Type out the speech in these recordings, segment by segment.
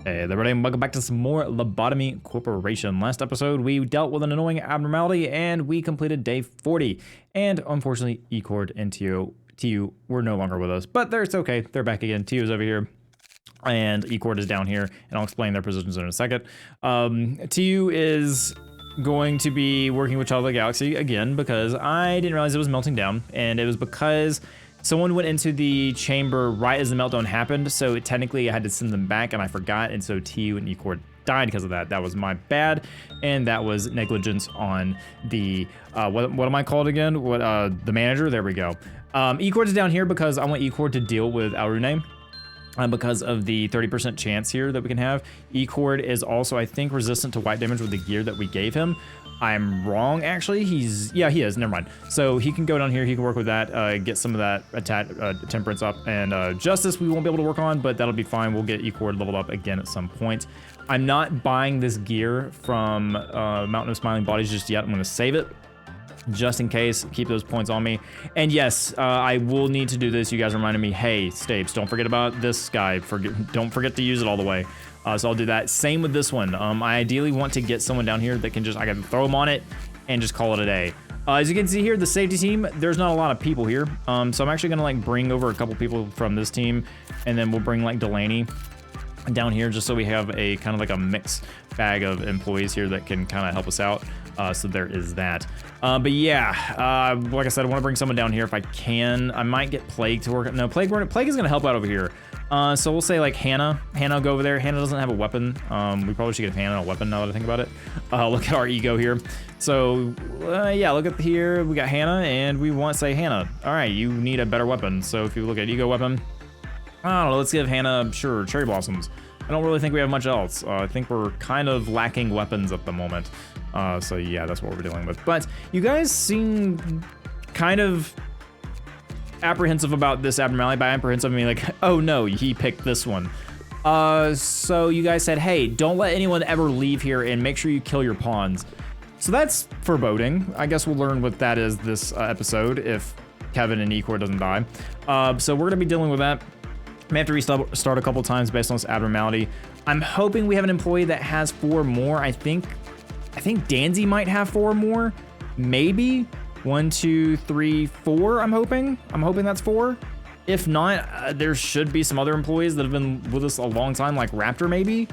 Hey there, everybody, and welcome back to some more Lobotomy Corporation. Last episode, we dealt with an annoying abnormality, and we completed day 40. And unfortunately, E-Cord and TU were no longer with us, but it's okay. They're back again. TU's over here, and E-Cord is down here, and I'll explain their positions in a second. TU is going to be working with Child of the Galaxy again because I didn't realize it was melting down, and it was because someone went into the chamber right as the meltdown happened, so technically I had to send them back, and I forgot, and so TU and E-Cord died because of that. That was my bad, and that was negligence on the, what am I called again? The manager? There we go. E-Cord is down here because I want E-Cord to deal with Alrune. Because of the 30% chance here that we can have. E-Cord is also, I think, resistant to white damage with the gear that we gave him. I'm wrong, actually. He is, never mind. So he can go down here, he can work with that, get some of that temperance up, and justice we won't be able to work on, but that'll be fine. We'll get E-Cord leveled up again at some point. I'm not buying this gear from Mountain of Smiling Bodies just yet. I'm gonna save it, just in case, keep those points on me. And yes, I will need to do this. You guys reminded me, hey, Stapes, don't forget about this guy. Don't forget to use it all the way. So I'll do that. Same with this one. I ideally want to get someone down here that can I can throw them on it and just call it a day. As you can see here, the safety team, there's not a lot of people here. So I'm actually gonna bring over a couple people from this team, and then we'll bring Delaney down here just so we have a kind of a mix bag of employees here that can kind of help us out. So there is that. But yeah, like I said, I want to bring someone down here if I can. I might get Plague to work. No, Plague is going to help out over here. So we'll say Hannah. Hannah will go over there. Hannah doesn't have a weapon. We probably should get Hannah a weapon now that I think about it. Look at our ego here. So yeah, look at here. We got Hannah, and we want to say Hannah. All right, you need a better weapon. So if you look at ego weapon, I don't know, let's give Hannah, sure, cherry blossoms. I don't really think we have much else. I think we're kind of lacking weapons at the moment. So yeah, that's what we're dealing with. But you guys seem kind of apprehensive about this abnormality. By apprehensive, I mean oh no, he picked this one. So you guys said, hey, don't let anyone ever leave here and make sure you kill your pawns. So that's foreboding. I guess we'll learn what that is this episode if Kevin and E-Cord doesn't die. So we're gonna be dealing with that. May have to restart a couple times based on this abnormality. I'm hoping we have an employee that has 4 more. I think Danzy might have 4 more. Maybe 1, 2, 3, 4. I'm hoping that's 4. If not, there should be some other employees that have been with us a long time, like Raptor maybe.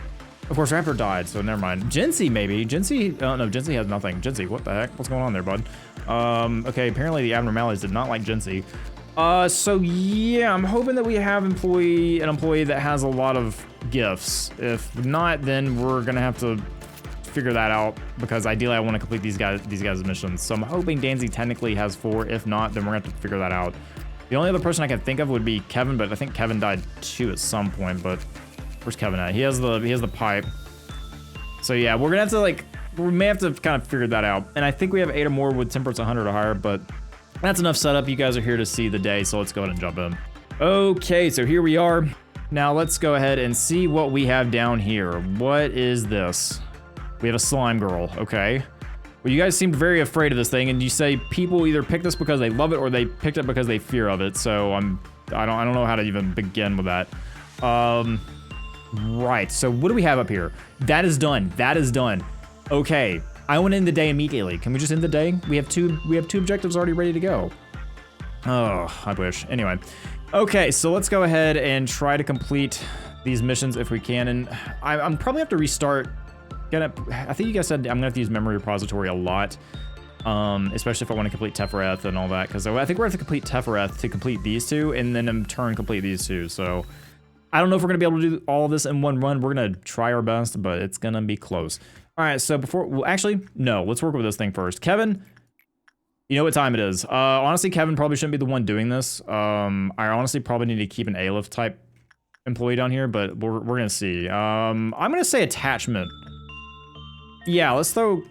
Of course, Raptor died, so never mind. Jinsey maybe. Jinsey, no, Jinsey has nothing. Jinsey, what the heck? What's going on there, bud? Okay, apparently the abnormalities did not like Jinsey. So yeah, I'm hoping that we have an employee that has a lot of gifts. If not, then we're gonna have to figure that out because ideally I want to complete these guys' missions. So I'm hoping Danzy technically has 4. If not, then we're gonna have to figure that out. The only other person I can think of would be Kevin, but I think Kevin died too at some point. But where's Kevin at? He has the pipe. So yeah, we're gonna have to we may have to kind of figure that out. And I think we have 8 or more with temperance 100 or higher, but that's enough setup. You guys are here to see the day, so let's go ahead and jump in. Okay, so here we are. Now let's go ahead and see what we have down here. What is this? We have a slime girl, okay. Well, you guys seemed very afraid of this thing, and you say people either pick this because they love it or they picked it because they fear of it. So I don't know how to even begin with that. Right, so what do we have up here? That is done, that is done. Okay. I want to end the day immediately. Can we just end the day? We have two objectives already ready to go. Oh, I wish. Anyway. Okay, so let's go ahead and try to complete these missions if we can. And I'm probably have to restart. I think you guys said I'm gonna have to use memory repository a lot. Especially if I want to complete Tefereth and all that. Because I think we're gonna have to complete Tefereth to complete these 2 and then in turn complete these 2. So I don't know if we're gonna be able to do all of this in one run. We're gonna try our best, but it's gonna be close. All right, so actually, no, let's work with this thing first. Kevin, you know what time it is. Honestly, Kevin probably shouldn't be the one doing this. I honestly probably need to keep an A-lift type employee down here, but we're gonna see. I'm gonna say attachment. Yeah, let's throw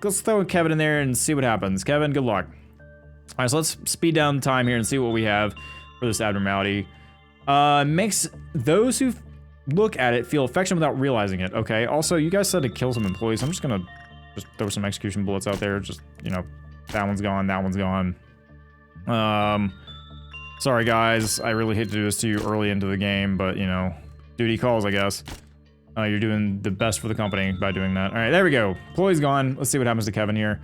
Kevin in there and see what happens. Kevin, good luck. All right, so let's speed down the time here and see what we have for this abnormality. Makes those who look at it feel affection without realizing it. Okay, also you guys said to kill some employees. I'm just gonna throw some execution bullets out there. Just, you know, that one's gone, that one's gone. Sorry guys, I really hate to do this to you early into the game, but you know, duty calls, I guess. You're doing the best for the company by doing that. All right, there we go. Employee's gone. Let's see what happens to Kevin here.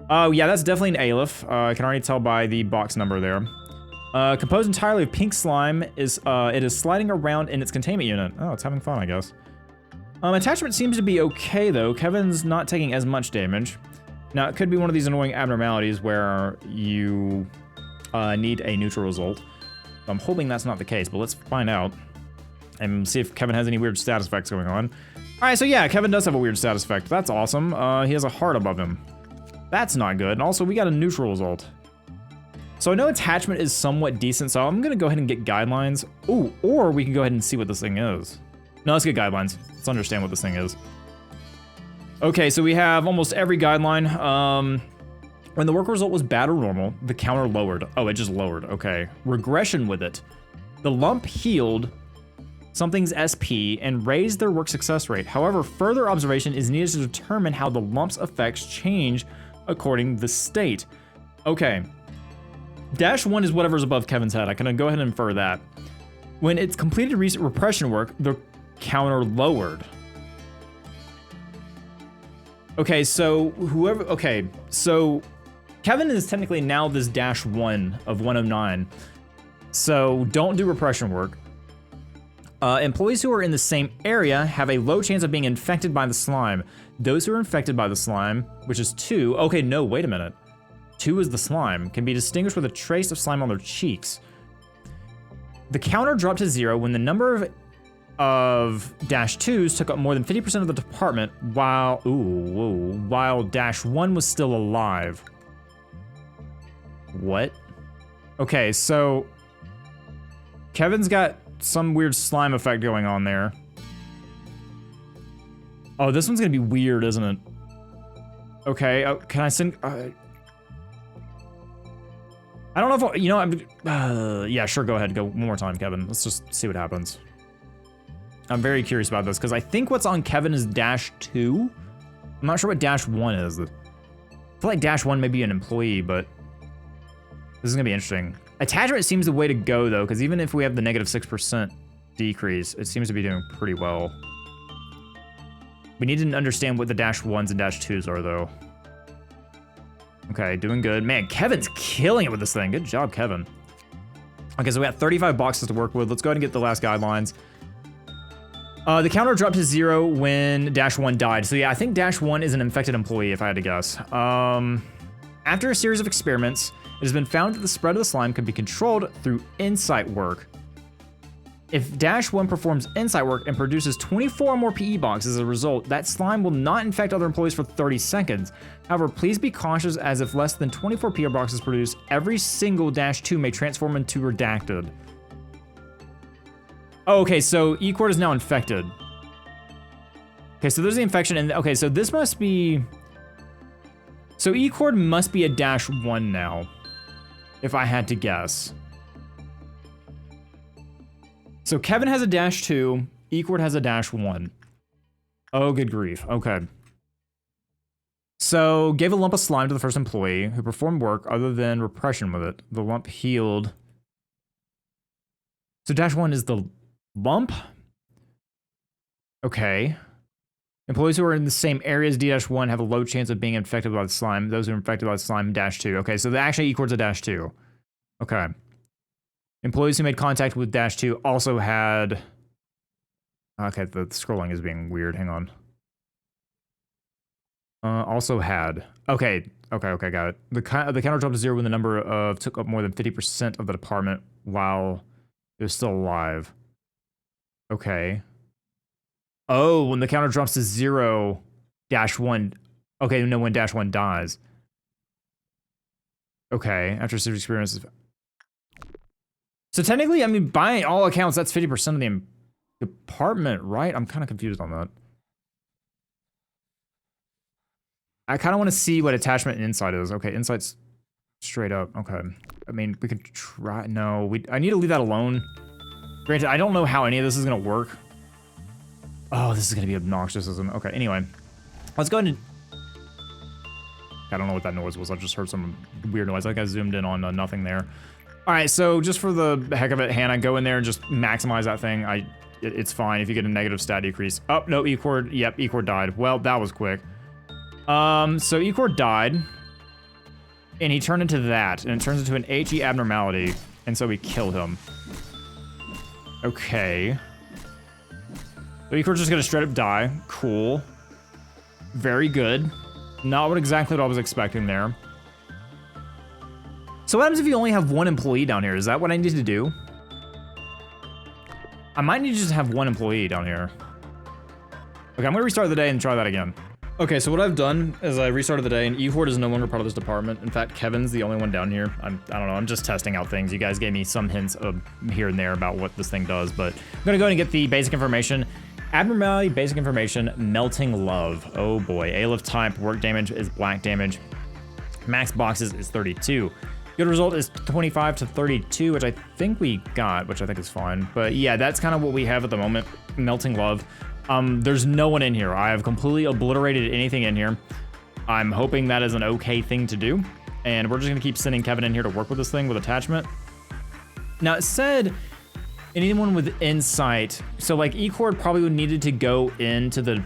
Oh, yeah, that's definitely an Aleph. I can already tell by the box number there. Composed entirely of pink slime, it is sliding around in its containment unit. Oh, it's having fun, I guess. Attachment seems to be okay, though. Kevin's not taking as much damage. Now, it could be one of these annoying abnormalities where you need a neutral result. I'm hoping that's not the case, but let's find out and see if Kevin has any weird status effects going on. All right, so yeah, Kevin does have a weird status effect. That's awesome. He has a heart above him. That's not good. And also, we got a neutral result. So I know attachment is somewhat decent, so I'm gonna go ahead and get guidelines. Ooh, or we can go ahead and see what this thing is. No, let's get guidelines. Let's understand what this thing is. Okay, so we have almost every guideline. When the work result was bad or normal, the counter lowered. Oh, it just lowered, okay. Regression with it. The lump healed something's SP and raised their work success rate. However, further observation is needed to determine how the lump's effects change according to the state. Okay. -1 is whatever's above Kevin's head. I can go ahead and infer that. When it's completed recent repression work, the counter lowered. Okay, so so Kevin is technically now this -1 of 109. So don't do repression work. Employees who are in the same area have a low chance of being infected by the slime. Those who are infected by the slime, which is 2, okay, no, wait a minute. 2 is the slime, can be distinguished with a trace of slime on their cheeks. The counter dropped to 0 when the number of -2s took up more than 50% of the department, while -1 was still alive. What? Okay, so Kevin's got some weird slime effect going on there. Oh, this one's gonna be weird, isn't it? Okay, can I send... I don't know if, you know, yeah, sure, go ahead, go one more time, Kevin. Let's just see what happens. I'm very curious about this, because I think what's on Kevin is -2. I'm not sure what -1 is. I feel like -1 may be an employee, but this is gonna be interesting. Attachment seems the way to go, though, because even if we have the -6% decrease, it seems to be doing pretty well. We need to understand what the -1s and -2s are, though. Okay, doing good. Man, Kevin's killing it with this thing. Good job, Kevin. Okay, so we got 35 boxes to work with. Let's go ahead and get the last guidelines. The counter dropped to 0 when -1 died. So yeah, I think -1 is an infected employee, if I had to guess. After a series of experiments, it has been found that the spread of the slime can be controlled through insight work. If -1 performs insight work and produces 24 more PE boxes as a result, that slime will not infect other employees for 30 seconds. However, please be cautious, as if less than 24 PE boxes produced, every single -2 may transform into redacted. Oh, okay, so E-Cord is now infected. Okay, so there's the infection, and okay, so this must be... So E-Cord must be a -1 now, if I had to guess. So Kevin has a -2, E-Cord has a -1. Oh, good grief, okay. So, gave a lump of slime to the first employee who performed work other than repression with it. The lump healed. So -1 is the lump? Okay. Employees who are in the same area as D-1 have a low chance of being infected by the slime. Those who are infected by the slime, -2. Okay, so actually E-Cord's a -2. Okay. Employees who made contact with -2 also had... Okay, the scrolling is being weird. Hang on. Also had... Okay, got it. The counter dropped to 0 when the number of took up more than 50% of the department while it was still alive. Okay. Oh, when the counter drops to 0, -1... Okay, no, when -1 dies. Okay, after a series of experiences... So technically, I mean, by all accounts, that's 50% of the department, right? I'm kind of confused on that. I kind of want to see what attachment and insight is. Okay, insight's straight up. Okay. I mean, we could try... No, I need to leave that alone. Granted, I don't know how any of this is going to work. Oh, this is going to be obnoxious, isn't it? Okay, anyway. Let's go ahead and... I don't know what that noise was. I just heard some weird noise. I think I zoomed in on nothing there. All right, so just for the heck of it, Hannah, go in there and just maximize that thing. I it's fine if you get a negative stat decrease. Oh, no, E-Cord. Yep, E-Cord died. Well, that was quick. So E-Cord died, and he turned into that, and it turns into an HE abnormality, and so we kill him. Okay. So E-Cord's just gonna straight up die. Cool. Very good. Not exactly what I was expecting there. So what happens if you only have one employee down here? Is that what I need to do? I might need to just have one employee down here. Okay, I'm gonna restart the day and try that again. Okay, so what I've done is I restarted the day, and E-Horde is no longer part of this department. In fact, Kevin's the only one down here. I don't know, I'm just testing out things. You guys gave me some hints of here and there about what this thing does, but I'm gonna go ahead and get the basic information. Abnormality, basic information, Melting Love. Oh boy, A-lift type, work damage is black damage. Max boxes is 32. Good result is 25 to 32, which I think we got, which I think is fine. But yeah, that's kind of what we have at the moment, Melting Love. There's no one in here. I have completely obliterated anything in here. I'm hoping that is an okay thing to do. And we're just gonna keep sending Kevin in here to work with this thing with attachment. Now it said anyone with insight. So like E-Cord probably would needed to go into the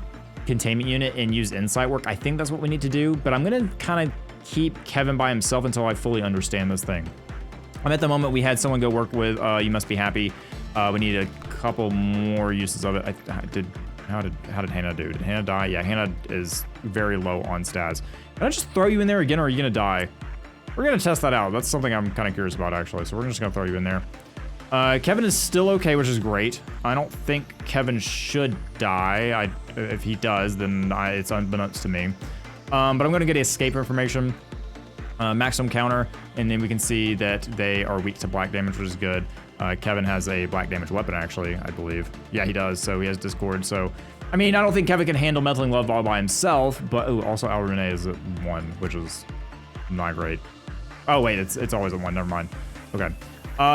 containment unit and use insight work. I think that's what we need to do, but I'm gonna kind of keep Kevin by himself until I fully understand this thing. At the moment we had someone go work with You Must Be Happy. We need a couple more uses of it. How did Hannah do? Did Hannah die? Yeah, Hannah is very low on stats. Can I just throw you in there again, or are you gonna die? We're gonna test that out. That's something I'm kind of curious about, actually. So we're just gonna throw you in there. Kevin is still okay, which is great. I don't think Kevin should die. If he does, then it's unbeknownst to me. But I'm gonna get escape information, maximum counter, and then we can see that they are weak to black damage, which is good. Kevin has a black damage weapon, actually, I believe. Yeah, he does, so he has Discord. So, I mean, I don't think Kevin can handle Melting Love all by himself, but ooh, also Al Renee is at 1, which is not great. Oh, wait, it's always at 1, never mind. Okay.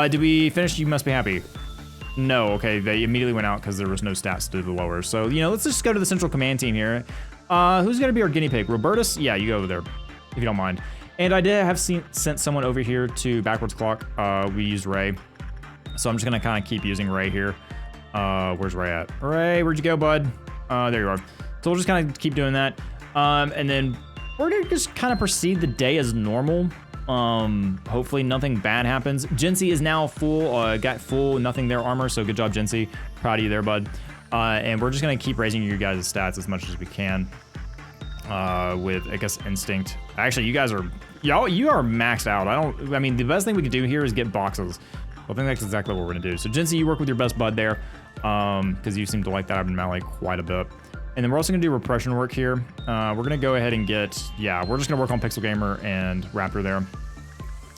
Did we finish You Must Be Happy? No, okay, they immediately went out because there was no stats to the lower. So, you know, let's just go to the central command team here. Who's gonna be our guinea pig? Robertus? Yeah, you go over there, if you don't mind. And I did have sent someone over here to Backwards Clock. We used Ray. So I'm just gonna kind of keep using Ray here. Where's Ray at? Ray, where'd you go, bud? There you are. So we'll just kind of keep doing that. And then we're gonna just kind of proceed the day as normal. Hopefully nothing bad happens. Jincy is now full, got full nothing there armor, so good job, Jincy. Proud of you there, bud. And we're just gonna keep raising you guys' stats as much as we can. With, I guess, Instinct. Actually, you guys are, you are maxed out. I mean, the best thing we can do here is get boxes. I think that's exactly what we're gonna do. So Jincy, you work with your best bud there, because you seem to like that abnormality quite a bit. And then we're also gonna do repression work here. We're gonna go ahead and get, yeah, we're just gonna work on Pixel Gamer and Raptor there.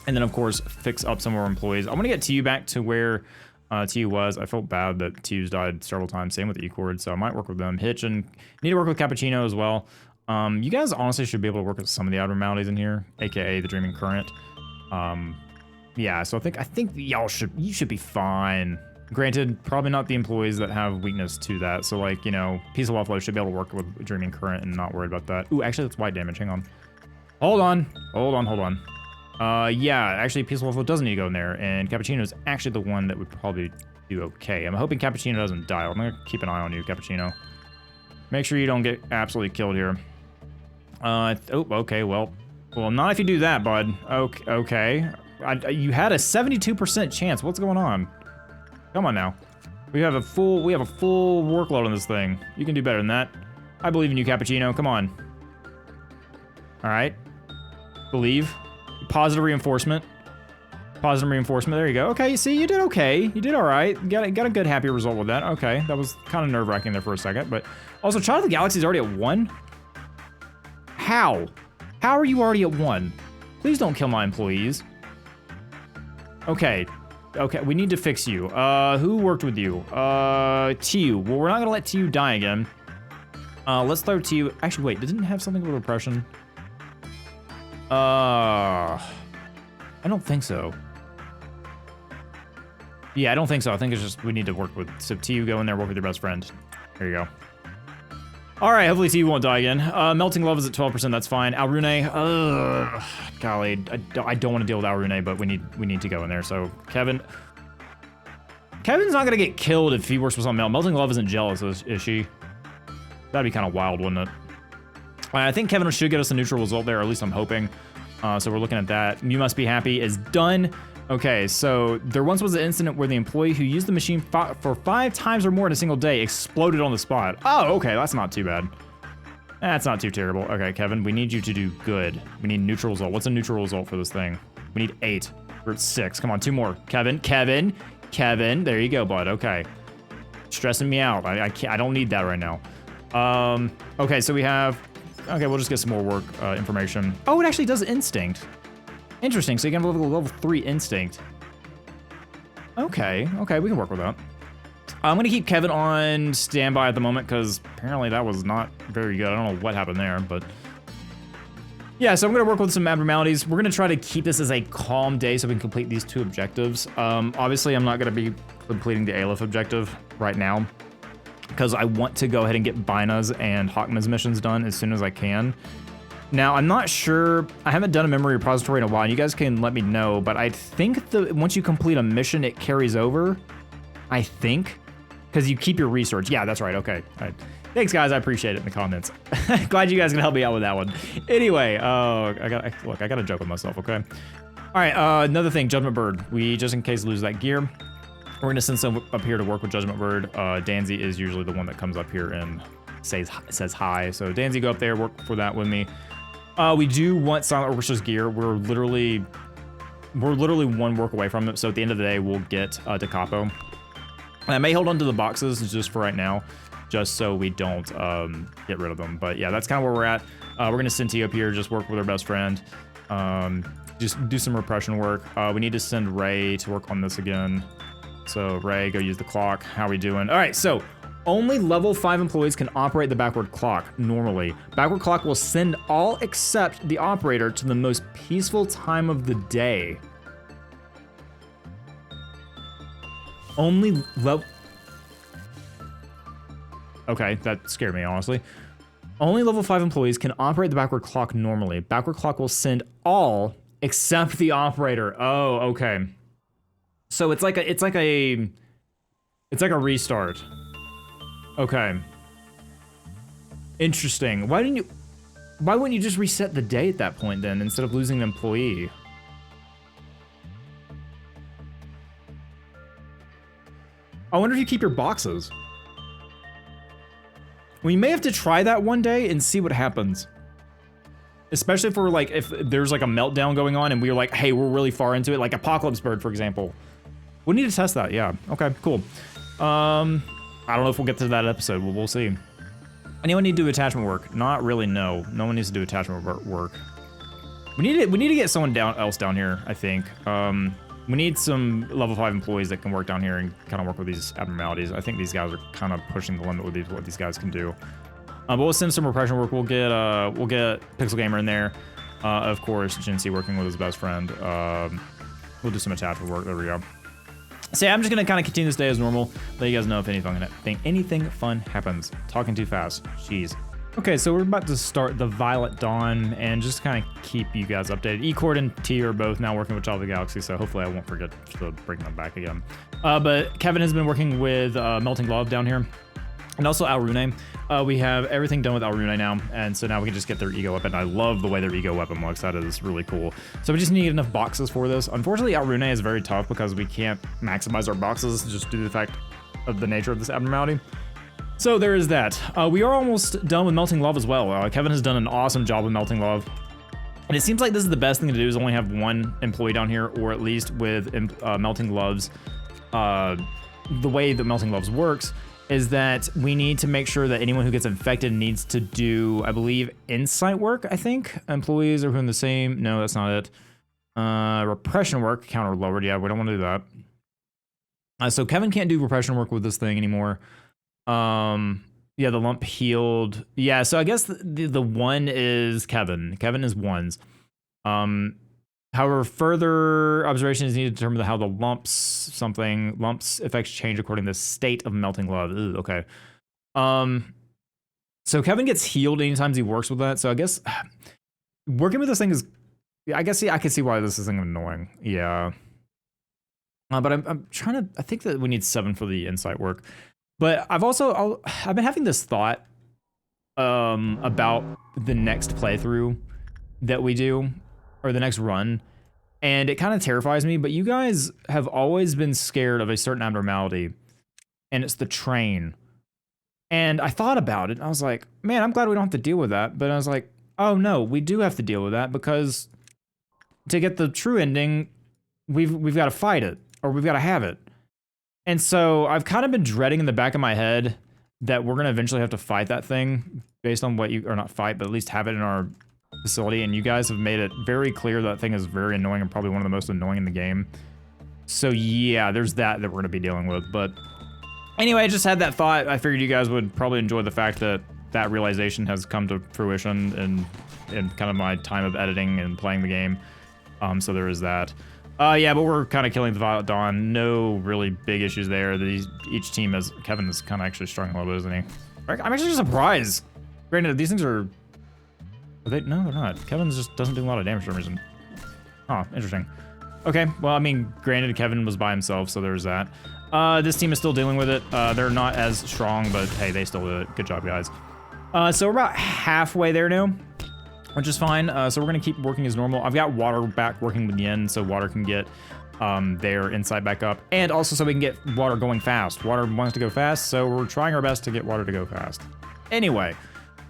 And then of course, fix up some of our employees. I wanna get TU back to where TU was. I felt bad that TU's died several times, same with E-Cord, so I might work with them. Hitch, and need to work with Cappuccino as well. You guys honestly should be able to work with some of the abnormalities in here, AKA the Dreaming Current. Yeah, so I think you should be fine. Granted, probably not the employees that have weakness to that. So like, you know, Peaceful Offload should be able to work with Dreaming Current and not worried about that. Ooh, actually that's white damage, hang on. Hold on. Yeah, actually Peaceful Offload doesn't need to go in there, and Cappuccino is actually the one that would probably do okay. I'm hoping Cappuccino doesn't die. I'm gonna keep an eye on you, Cappuccino. Make sure you don't get absolutely killed here. Oh, okay, well, not if you do that, bud. Okay. You had a 72% chance. What's going on? Come on now. We have a full workload on this thing. You can do better than that. I believe in you, Cappuccino. Come on. All right. Believe. Positive reinforcement. There you go. Okay, see, you did okay. You did all right. Got a good, happy result with that. Okay, that was kind of nerve-wracking there for a second, but also, Child of the Galaxy is already at 1. How? How are you already at 1? Please don't kill my employees. Okay, we need to fix you. Who worked with you? TU. Well, we're not gonna let TU die again. Let's throw TU. Actually, wait, didn't it have something with repression? I don't think so. Yeah, I don't think so. I think it's just we need to work with. So TU, go in there, work with your best friend. There you go. All right, hopefully TU won't die again. Melting Love is at 12%. That's fine. Alrune. Golly, I don't want to deal with Alrune, but we need to go in there. So Kevin. Kevin's not gonna get killed if he works with something else. Melting Love isn't jealous, is she? That'd be kind of wild, wouldn't it? I think Kevin should get us a neutral result there, or at least I'm hoping. So we're looking at that. You Must Be Happy is done. Okay, so there once was an incident where the employee who used the machine for 5 times or more in a single day exploded on the spot. Oh, okay, that's not too bad. That's not too terrible. Okay, Kevin, we need you to do good. We need neutral result. What's a neutral result for this thing? We need 8. We're at 6. Come on, 2 more. Kevin. There you go, bud. Okay. Stressing me out. I can't. I don't need that right now. Okay, so we have... Okay, we'll just get some more work information. Oh, it actually does instinct. Interesting, so you can have level 3 instinct. Okay, we can work with that. I'm gonna keep Kevin on standby at the moment because apparently that was not very good. I don't know what happened there, but... Yeah, so I'm gonna work with some abnormalities. We're gonna try to keep this as a calm day so we can complete these 2 objectives. Obviously, I'm not gonna be completing the Aleph objective right now because I want to go ahead and get Bina's and Hawkman's missions done as soon as I can. Now, I'm not sure, I haven't done a memory repository in a while, and you guys can let me know, but I think once you complete a mission, it carries over. I think, because you keep your research. Yeah, that's right, okay. All right. Thanks, guys, I appreciate it in the comments. Glad you guys can help me out with that one. Anyway, look, I gotta joke with myself, okay? All right, another thing, Judgment Bird. We, just in case, lose that gear, we're gonna send some up here to work with Judgment Bird. Danzy is usually the one that comes up here and says hi. So Danzy, go up there, work for that with me. We do want Silent Orchestra's gear. We're literally 1 work away from it. So at the end of the day, we'll get Da Capo. I may hold on to the boxes just for right now, just so we don't get rid of them. But yeah, that's kind of where we're at. We're gonna send T up here, just work with our best friend. Just do some repression work. We need to send Ray to work on this again. So Ray, go use the clock. How we doing? All right, so only level 5 employees can operate the backward clock normally. Backward clock will send all except the operator to the most peaceful time of the day. Only level... Okay, that scared me, honestly. Only level 5 employees can operate the backward clock normally. Backward clock will send all except the operator. Oh, okay. So it's like a restart. Okay. Interesting. Why wouldn't you just reset the day at that point then instead of losing the employee? I wonder if you keep your boxes. We may have to try that one day and see what happens. Especially for like, if there's like a meltdown going on and we're like, hey, we're really far into it, like Apocalypse Bird, for example. We need to test that, yeah. Okay, cool. I don't know if we'll get to that episode, we'll see. Anyone need to do attachment work? Not really, no. No one needs to do attachment work. We need to get someone else down here, I think. We need some level 5 employees that can work down here and kind of work with these abnormalities. I think these guys are kind of pushing the limit with what these guys can do. But we'll send some repression work. We'll get Pixel Gamer in there. Of course, Jinsey working with his best friend. We'll do some attachment work. There we go. So yeah, I'm just gonna kind of continue this day as normal. Let you guys know if anything fun happens. Talking too fast. Jeez. Okay, so we're about to start the Violet Dawn and just kind of keep you guys updated. E-Cord and T are both now working with Child of the Galaxy, so hopefully I won't forget to bring them back again. But Kevin has been working with Melty Love down here. And also Alrune. We have everything done with Alrune now, and so now we can just get their ego weapon. I love the way their ego weapon looks. That is really cool. So we just need enough boxes for this. Unfortunately, Alrune is very tough because we can't maximize our boxes just due to the fact of the nature of this abnormality. So there is that. We are almost done with Melting Love as well. Kevin has done an awesome job with Melting Love. And it seems like this is the best thing to do is only have 1 employee down here, or at least with Melting Love's, the way that Melting Love's works is that we need to make sure that anyone who gets infected needs to do, I believe, insight work, I think. Employees are doing the same. No, that's not it. Repression work, counter lowered. Yeah, we don't want to do that. So Kevin can't do repression work with this thing anymore. Yeah, the lump healed. Yeah, so I guess the 1 is Kevin. Kevin is 1s. However, further observation is needed to determine how the lumps effects change according to the state of Melting Love. Ooh, okay. So Kevin gets healed anytime he works with that. So I guess working with this thing is, I guess, I can see why this is annoying. Yeah. But I'm trying to, I think that we need 7 for the insight work. But I've been having this thought about the next playthrough that we do, or the next run, and it kind of terrifies me, but you guys have always been scared of a certain abnormality, and it's the train. And I thought about it, and I was like, man, I'm glad we don't have to deal with that, but I was like, oh no, we do have to deal with that, because to get the true ending, we've got to fight it, or we've got to have it. And so I've kind of been dreading in the back of my head that we're going to eventually have to fight that thing based on what you, or not fight, but at least have it in our facility. And you guys have made it very clear that thing is very annoying and probably one of the most annoying in the game. So yeah, there's that we're going to be dealing with. But anyway, I just had that thought. I figured you guys would probably enjoy the fact that that realization has come to fruition in kind of my time of editing and playing the game. So there is that. Yeah, but we're kind of killing the Violet Dawn. No really big issues there. Each team has... Kevin is kind of actually struggling a little bit, isn't he? I'm actually surprised. Granted, these things are they? No, they're not. Kevin just doesn't do a lot of damage for some reason. Oh, interesting. Okay, well, I mean, granted, Kevin was by himself, so there's that. This team is still dealing with it. They're not as strong, but hey, they still do it. Good job, guys. So we're about halfway there now, which is fine. So we're gonna keep working as normal. I've got water back working with Yin, so water can get their insight back up, and also so we can get water going fast. Water wants to go fast, so we're trying our best to get water to go fast. Anyway,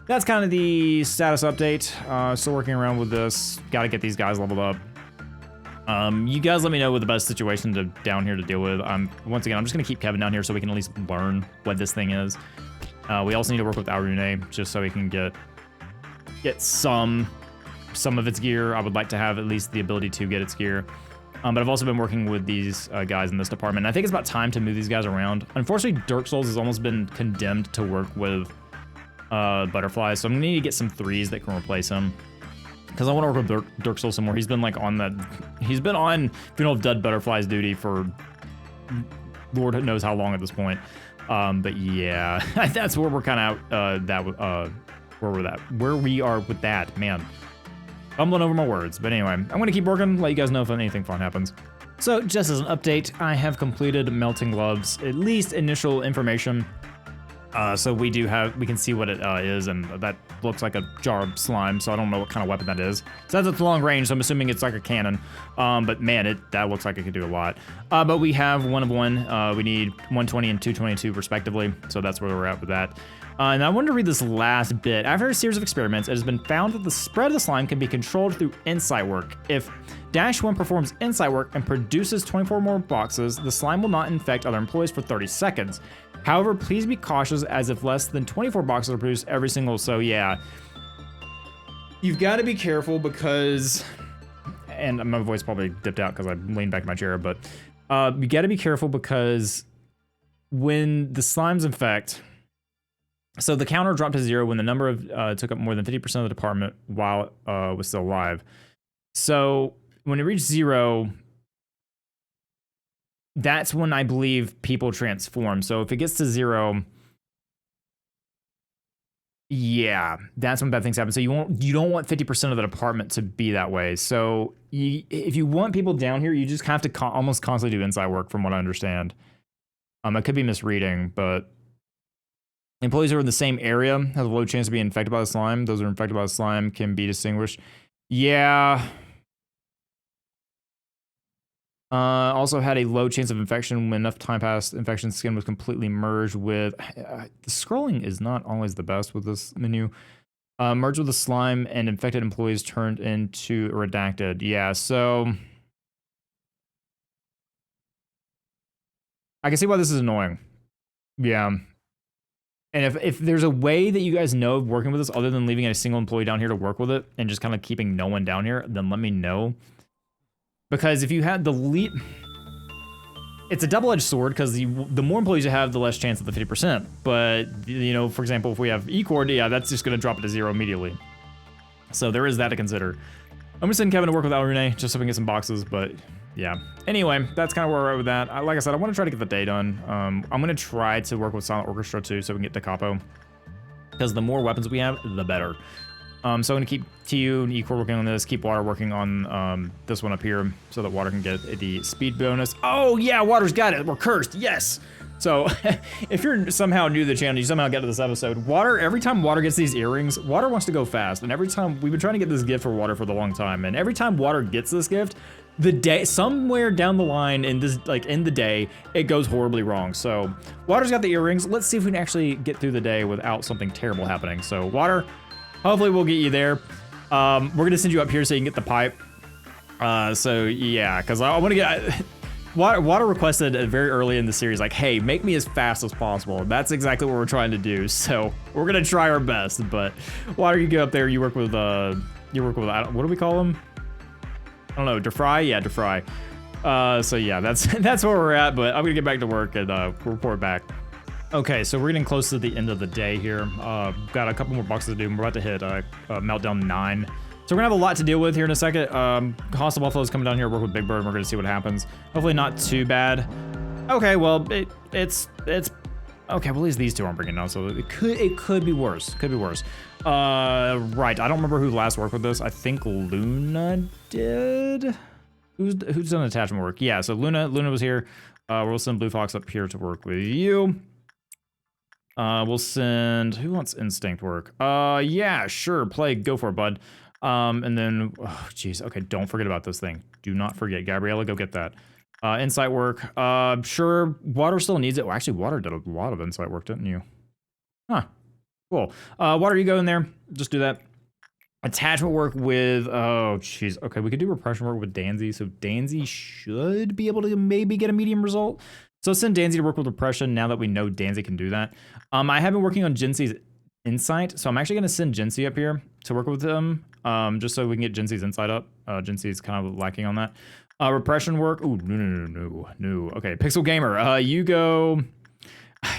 that's kind of the status update. Still working around with this. Got to get these guys leveled up. You guys let me know what the best situation down here to deal with. Once again, I'm just gonna keep Kevin down here so we can at least learn what this thing is. We also need to work with Arune just so we can get some of its gear. I would like to have at least the ability to get its gear. But I've also been working with these guys in this department. I think it's about time to move these guys around. Unfortunately, Dirk Souls has almost been condemned to work with butterflies, so I'm gonna need to get some 3s that can replace him. Because I want to work with Dirk Souls some more. He's been like on that. He's been on Funeral of Dead Butterflies duty for Lord knows how long at this point. But yeah, that's where we're kind of where we are with that, man. Fumbling over my words, but anyway, I'm gonna keep working, let you guys know if anything fun happens. So just as an update, I have completed Melting Love's at least initial information. So we can see what it is, and that looks like a jar of slime, so I don't know what kind of weapon that is. It says it's long range, so I'm assuming it's like a cannon. But man, that looks like it could do a lot. But we have 1 of 1. We need 120 and 222 respectively, so that's where we're at with that. And I wanted to read this last bit. After a series of experiments, it has been found that the spread of the slime can be controlled through insight work. If -1 performs insight work and produces 24 more boxes, the slime will not infect other employees for 30 seconds. However, please be cautious, as if less than 24 boxes are produced every single, so yeah. You've got to be careful because, and my voice probably dipped out because I leaned back in my chair, but you got to be careful because when the slimes infect, so the counter dropped to 0 when the number of took up more than 50% of the department while it was still alive. So when it reached 0, that's when I believe people transform. So if it gets to 0, yeah, that's when bad things happen. So you don't want 50% of the department to be that way. So if you want people down here, you just have to almost constantly do inside work, from what I understand. I could be misreading, but employees who are in the same area have a low chance of being infected by the slime. Those who are infected by the slime can be distinguished. Yeah. Also had a low chance of infection when enough time passed. Infection skin was completely merged with... the scrolling is not always the best with this menu. Merged with the slime and infected employees turned into redacted. Yeah, so... I can see why this is annoying. Yeah. And if there's a way that you guys know of working with this other than leaving a single employee down here to work with it and just kind of keeping no one down here, then let me know. Because if you had the lead... It's a double-edged sword, because the more employees you have, the less chance of the 50%. But, you know, for example, if we have E-Cord, yeah, that's just going to drop it to 0 immediately. So there is that to consider. I'm going to send Kevin to work with Arune just so we can get some boxes, but yeah. Anyway, that's kind of where we're at with that. Like I said, I want to try to get the day done. I'm going to try to work with Silent Orchestra too so we can get Da Capo. Because the more weapons we have, the better. So I'm gonna keep TU and E-Core working on this, keep Water working on this one up here so that Water can get the speed bonus. Oh yeah, Water's got it, we're cursed, yes! So if you're somehow new to the channel, you somehow get to this episode, Water, every time Water gets these earrings, Water wants to go fast. And every time, we've been trying to get this gift for Water for a long time, and every time Water gets this gift, somewhere down the line in this, like in the day, it goes horribly wrong. So Water's got the earrings. Let's see if we can actually get through the day without something terrible happening. So Water, hopefully we'll get you there. We're gonna send you up here so you can get the pipe. So yeah, cause I wanna get, Water requested very early in the series, like, hey, make me as fast as possible. That's exactly what we're trying to do. So we're gonna try our best, but Water, you go up there, you work with, what do we call them? I don't know, Defry? Yeah, Defry. So yeah, that's where we're at, but I'm gonna get back to work and report back. Okay, so we're getting close to the end of the day here. Got a couple more boxes to do. We're about to hit Meltdown 9. So we're gonna have a lot to deal with here in a second. Hostile Buffalo's coming down here, work with Big Bird, and we're gonna see what happens. Hopefully not too bad. Okay, well, it's okay, well, at least these two aren't bringing down, so it could be worse. Could be worse. Right, I don't remember who last worked with this. I think Luna did. Who's done attachment work? Yeah, so Luna was here. We'll send Blue Fox up here to work with you. We'll send, who wants instinct work? Yeah, sure, Plague, go for it, bud. And then, oh jeez, okay, don't forget about this thing. Do not forget, Gabriella, go get that. Insight work, sure, Water still needs it. Well, actually, Water did a lot of insight work, didn't you? Huh, cool. Water, you go in there, just do that. Attachment work with, oh jeez, okay, we could do repression work with Danzy, so Danzy should be able to maybe get a medium result. So send Danzy to work with repression now that we know Danzy can do that. I have been working on Jinxie's insight, so I'm actually gonna send Jinxie up here to work with him, just so we can get Jinxie's insight up. Jinxie's kind of lacking on that. Repression work, ooh, no. Okay, Pixel Gamer, you go.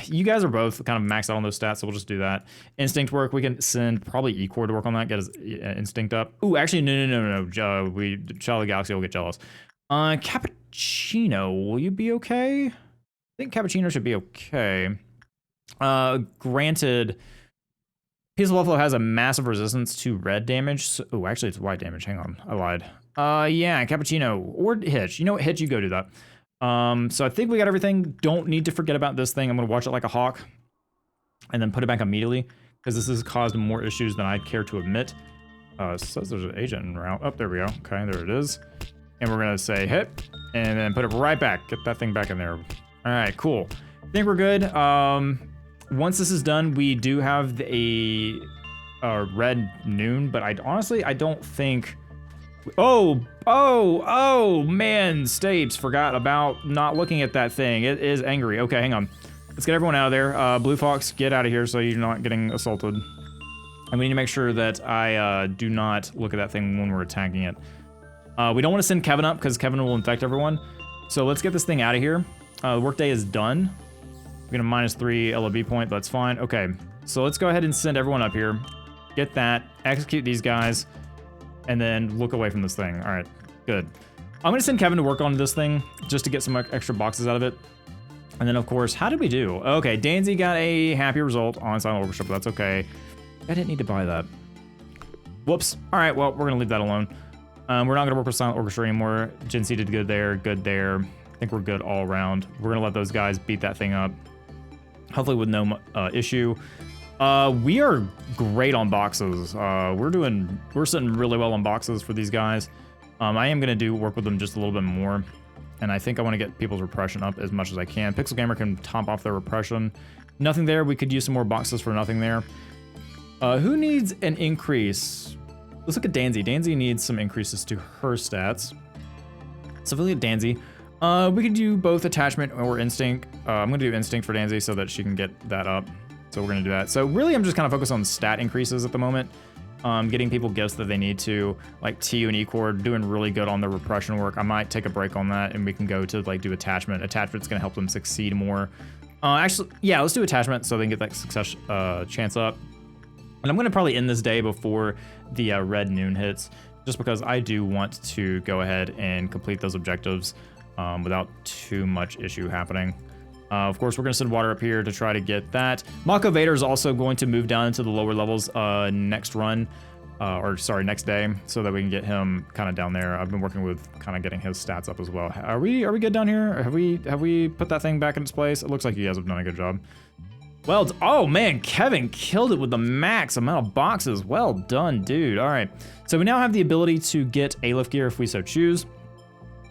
You guys are both kind of maxed out on those stats, so we'll just do that. Instinct work, we can send probably E-Core to work on that, get his instinct up. Ooh, actually, no. Child of the Galaxy will get jealous. Cappuccino, will you be okay? I think Cappuccino should be okay. Granted, Peaceful Buffalo has a massive resistance to red damage. So, oh, actually, it's white damage. Hang on, I lied. Yeah, Cappuccino or Hitch. You know what, Hitch, you go do that. So I think we got everything. Don't need to forget about this thing. I'm gonna watch it like a hawk and then put it back immediately because this has caused more issues than I'd care to admit. It says there's an agent en route. Oh, there we go. Okay, there it is. And we're gonna say hit and then put it right back. Get that thing back in there. All right, cool. I think we're good. Once this is done, we do have a red noon, but I don't think. Oh, man, Stapes forgot about not looking at that thing. It is angry. Okay, hang on. Let's get everyone out of there. Blue Fox, get out of here so you're not getting assaulted. And we need to make sure that I do not look at that thing when we're attacking it. We don't want to send Kevin up because Kevin will infect everyone. So let's get this thing out of here. The workday is done. We're gonna -3 LOB point, but that's fine. Okay, so let's go ahead and send everyone up here. Get that, execute these guys, and then look away from this thing. All right, good. I'm gonna send Kevin to work on this thing just to get some extra boxes out of it. And then of course, how did we do? Okay, Danzy got a happy result on Silent Orchestra, but that's okay. I didn't need to buy that. Whoops. All right, well, we're gonna leave that alone. We're not gonna work with Silent Orchestra anymore. Jinxie did good there, good there. I think we're good all around. We're gonna let those guys beat that thing up. Hopefully with no issue. We are great on boxes. We're sitting really well on boxes for these guys. I am gonna work with them just a little bit more. And I think I wanna get people's repression up as much as I can. Pixel Gamer can top off their repression. Nothing there, we could use some more boxes for nothing there. Who needs an increase? Let's look at Danzy. Danzy needs some increases to her stats. So if we look at Danzy, we could do both attachment or instinct. I'm gonna do instinct for Danzy so that she can get that up. So we're gonna do that. So really I'm just kind of focused on stat increases at the moment. Getting people gifts that they need to, like TU and E-Core doing really good on their repression work. I might take a break on that and we can go to like do attachment. Attachment's gonna help them succeed more. Actually, yeah, let's do attachment so they can get that success chance up. And I'm gonna probably end this day before the red noon hits, just because I do want to go ahead and complete those objectives without too much issue happening. Of course, we're gonna send Water up here to try to get that. Mako Vader is also going to move down into the lower levels next run. or sorry, next day, so that we can get him kind of down there. I've been working with kind of getting his stats up as well. Are we good down here? Have we put that thing back in its place? It looks like you guys have done a good job. Well, oh man, Kevin killed it with the max amount of boxes. Well done, dude. All right, so we now have the ability to get A-lift gear if we so choose.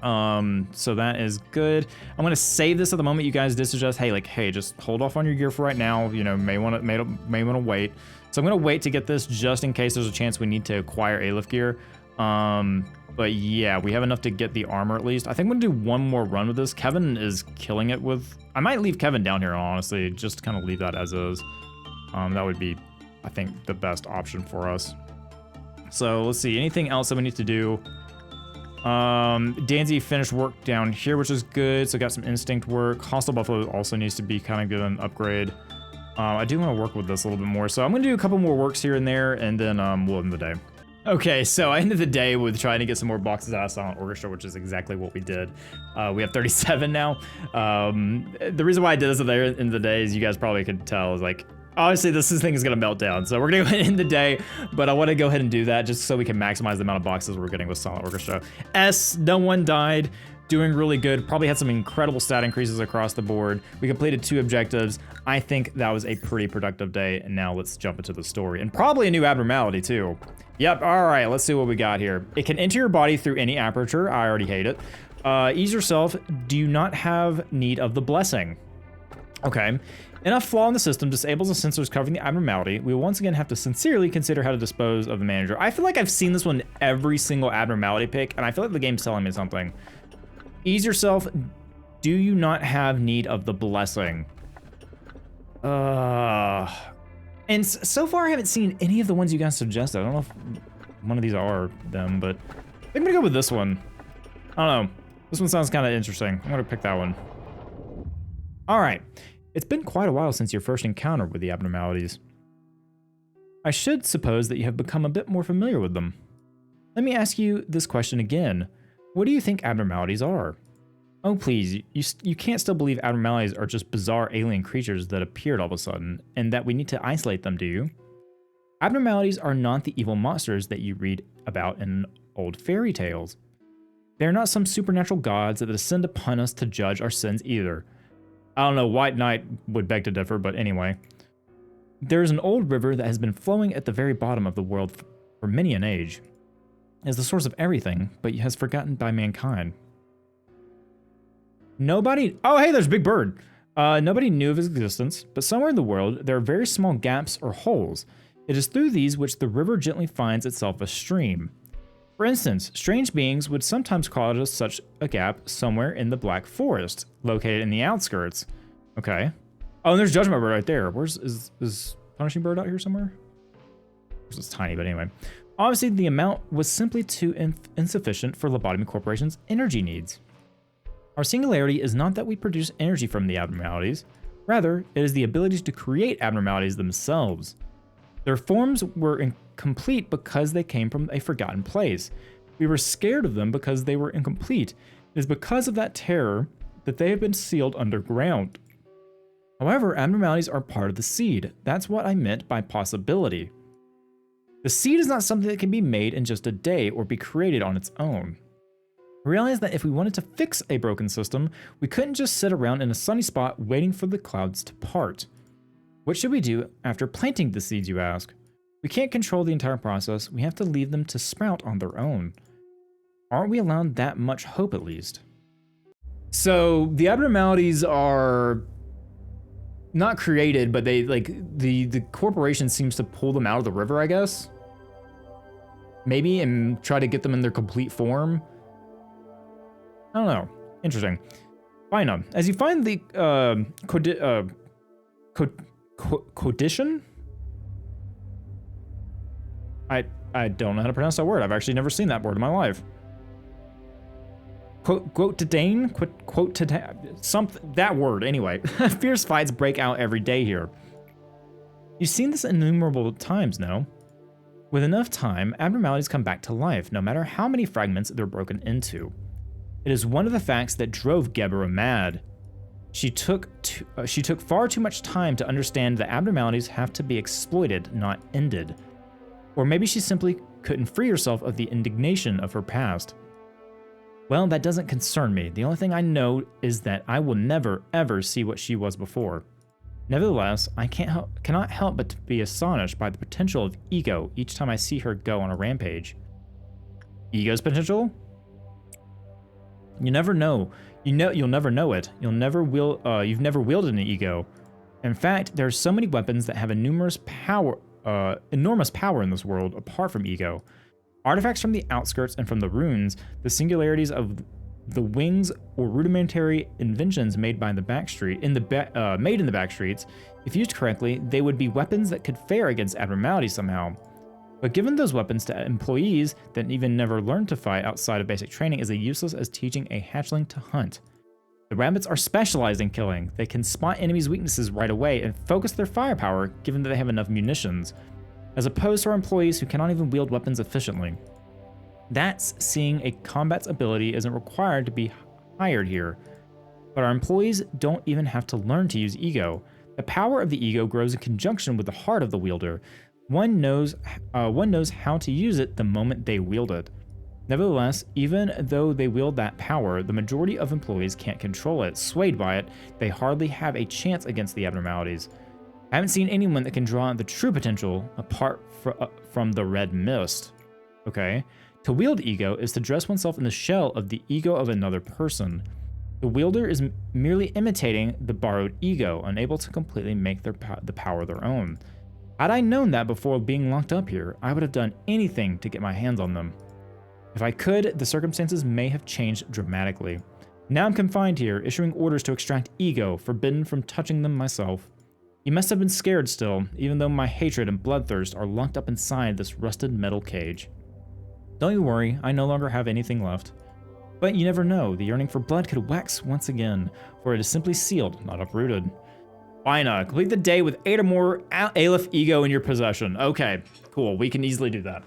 So that is good. I'm gonna save this at the moment. You guys did suggest, hey, just hold off on your gear for right now. You know, may want to wait. So I'm gonna wait to get this just in case there's a chance we need to acquire A-lift gear. But yeah, we have enough to get the armor at least. I think I'm gonna do one more run with this. Kevin is killing it with. I might leave Kevin down here, honestly, just to kind of leave that as is. That would be, I think, the best option for us. So let's see, anything else that we need to do? Danzy finished work down here, which is good. So got some instinct work. Hostile Buffalo also needs to be kind of good an upgrade. I do want to work with this a little bit more. So I'm going to do a couple more works here and there, and then we'll end the day. Okay, so I ended the day with trying to get some more boxes out of Silent Orchestra, which is exactly what we did. We have 37 now. The reason why I did this at the end of the day, as you guys probably could tell, is like, obviously this thing is going to melt down. So we're going to go ahead and end the day, but I want to go ahead and do that just so we can maximize the amount of boxes we're getting with Silent Orchestra. No one died. Doing really good. Probably had some incredible stat increases across the board. We completed 2 objectives. I think that was a pretty productive day. And now let's jump into the story. And probably a new abnormality too. Yep, all right, let's see what we got here. It can enter your body through any aperture. I already hate it. Ease yourself. Do not have need of the blessing. Okay. Enough flaw in the system disables the sensors covering the abnormality. We will once again have to sincerely consider how to dispose of the manager. I feel like I've seen this one every single abnormality pick, and I feel like the game's telling me something. Ease yourself. Do you not have need of the blessing? And so far I haven't seen any of the ones you guys suggested. I don't know if one of these are them, but I think I'm gonna go with this one. I don't know. This one sounds kind of interesting. I'm gonna pick that one. All right. It's been quite a while since your first encounter with the abnormalities. I should suppose that you have become a bit more familiar with them. Let me ask you this question again. What do you think abnormalities are? Oh please, you can't still believe abnormalities are just bizarre alien creatures that appeared all of a sudden, and that we need to isolate them, do you? Abnormalities are not the evil monsters that you read about in old fairy tales. They are not some supernatural gods that descend upon us to judge our sins either. I don't know, White Knight would beg to differ, but anyway. There is an old river that has been flowing at the very bottom of the world for many an age. It is the source of everything, but has forgotten by mankind. Nobody... Oh, hey, there's Big Bird. Nobody knew of his existence, but somewhere in the world, there are very small gaps or holes. It is through these which the river gently finds itself a stream. For instance, strange beings would sometimes cause such a gap somewhere in the Black Forest, located in the outskirts. Okay. Oh, and there's Judgment Bird right there. Is Punishing Bird out here somewhere? It's tiny, but anyway. Obviously, the amount was simply too insufficient for Lobotomy Corporation's energy needs. Our singularity is not that we produce energy from the abnormalities. Rather, it is the ability to create abnormalities themselves. Their forms were incomplete because they came from a forgotten place. We were scared of them because they were incomplete. It is because of that terror that they have been sealed underground. However, abnormalities are part of the seed. That's what I meant by possibility. The seed is not something that can be made in just a day or be created on its own. I realized that if we wanted to fix a broken system, we couldn't just sit around in a sunny spot waiting for the clouds to part. What should we do after planting the seeds, you ask? We can't control the entire process. We have to leave them to sprout on their own. Aren't we allowed that much hope at least? So the abnormalities are not created, but they the corporation seems to pull them out of the river, I guess. Maybe, and try to get them in their complete form. I don't know. Interesting. Fine. As you find the codition? I don't know how to pronounce that word. I've actually never seen that word in my life. Quote to Dane? Quote to something, that word, anyway. Fierce fights break out every day here. You've seen this innumerable times, no? With enough time, abnormalities come back to life, no matter how many fragments they're broken into. It is one of the facts that drove Gebera mad. She took far too much time to understand that abnormalities have to be exploited, not ended. Or maybe she simply couldn't free herself of the indignation of her past. Well, that doesn't concern me. The only thing I know is that I will never, ever see what she was before. Nevertheless, I cannot help but to be astonished by the potential of ego each time I see her go on a rampage. Ego's potential? You never know. You'll never know it. You've never wielded an ego. In fact, there are so many weapons that have enormous power in this world apart from ego. Artifacts from the outskirts and from the ruins, the singularities of the wings or rudimentary inventions made by the backstreet made in the backstreets, if used correctly, they would be weapons that could fare against abnormality somehow. But given those weapons to employees that even never learned to fight outside of basic training is as useless as teaching a hatchling to hunt. The rabbits are specialized in killing. They can spot enemies' weaknesses right away and focus their firepower given that they have enough munitions, as opposed to our employees who cannot even wield weapons efficiently. That's seeing a combat's ability isn't required to be hired here. But our employees don't even have to learn to use ego. The power of the ego grows in conjunction with the heart of the wielder. One knows how to use it the moment they wield it. Nevertheless, even though they wield that power, the majority of employees can't control it. Swayed by it, they hardly have a chance against the abnormalities. I haven't seen anyone that can draw the true potential apart from the red mist. Okay. To wield ego is to dress oneself in the shell of the ego of another person. The wielder is merely imitating the borrowed ego, unable to completely make the power their own. Had I known that before being locked up here, I would have done anything to get my hands on them. If I could, the circumstances may have changed dramatically. Now I'm confined here, issuing orders to extract ego, forbidden from touching them myself. You must have been scared still, even though my hatred and bloodthirst are locked up inside this rusted metal cage. Don't you worry, I no longer have anything left. But you never know, the yearning for blood could wax once again, for it is simply sealed, not uprooted. Fina, complete the day with 8 or more Aleph ego in your possession. Okay, cool, we can easily do that.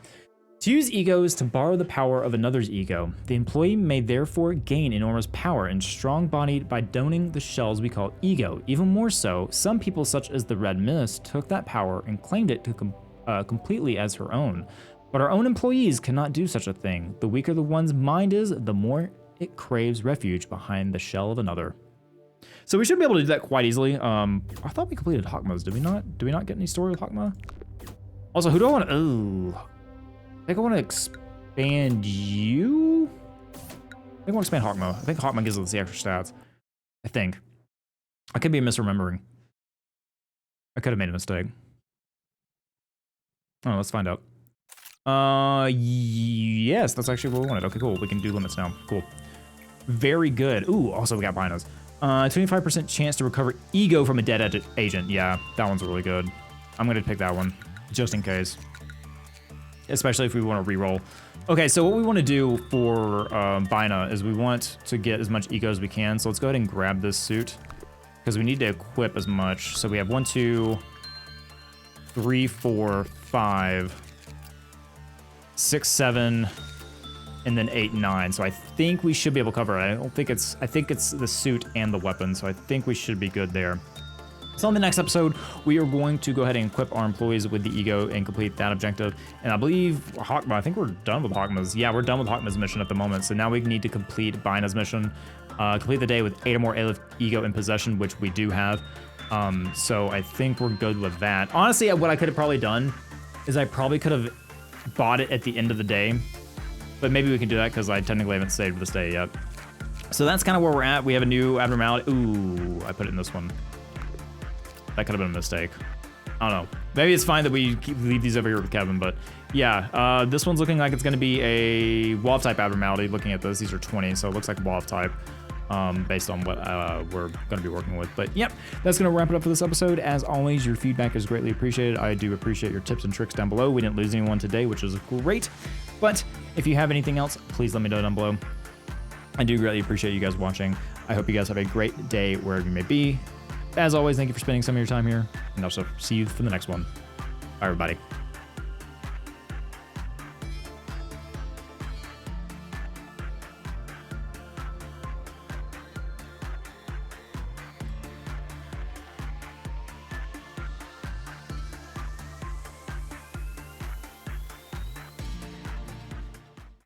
To use ego is to borrow the power of another's ego. The employee may therefore gain enormous power and strong-bodied by donning the shells we call ego. Even more so, some people such as the Red Mist took that power and claimed it to completely as her own. But our own employees cannot do such a thing. The weaker the one's mind is, the more it craves refuge behind the shell of another. So we should be able to do that quite easily. I thought we completed Hakma's, did we not? Did we not get any story with Hakma? Also, who do I want to... Ooh. I think I want to expand you? I think I want to expand Hakma. I think Hakma gives us the extra stats. I think. I could be misremembering. I could have made a mistake. Oh, let's find out. Yes, that's actually what we wanted. Okay, cool. We can do limits now. Cool. Very good. Ooh, also we got binos. 25% chance to recover ego from a dead agent. Yeah, that one's really good. I'm going to pick that one, just in case. Especially if we want to reroll. Okay, so what we want to do for Bina is we want to get as much ego as we can. So let's go ahead and grab this suit, because we need to equip as much. So we have 1, 2, 3, 4, 5, 6, 7, and then 8, 9. So I think we should be able to cover it. I think it's the suit and the weapon, so I think we should be good there. So on the next episode, we are going to go ahead and equip our employees with the ego and complete that objective. And I believe Hakma, I think we're done with Hakma's. Yeah, we're done with Hakma's mission at the moment. So now we need to complete Bina's mission. Complete the day with 8 or more Aleph ego in possession, which we do have. So I think we're good with that. Honestly, what I could have probably done is I probably could have bought it at the end of the day. But maybe we can do that because I technically haven't saved this day yet. So that's kind of where we're at. We have a new abnormality. Ooh, I put it in this one. That could have been a mistake. I don't know. Maybe it's fine that we leave these over here with Kevin, but yeah, this one's looking like it's going to be a wall type abnormality. Looking at this, these are 20, so it looks like wall type based on what we're going to be working with. But yep, that's going to wrap it up for this episode. As always, your feedback is greatly appreciated. I do appreciate your tips and tricks down below. We didn't lose anyone today, which is great. But if you have anything else, please let me know down below. I do greatly appreciate you guys watching. I hope you guys have a great day wherever you may be. As always, thank you for spending some of your time here, and also see you for the next one. Bye, everybody.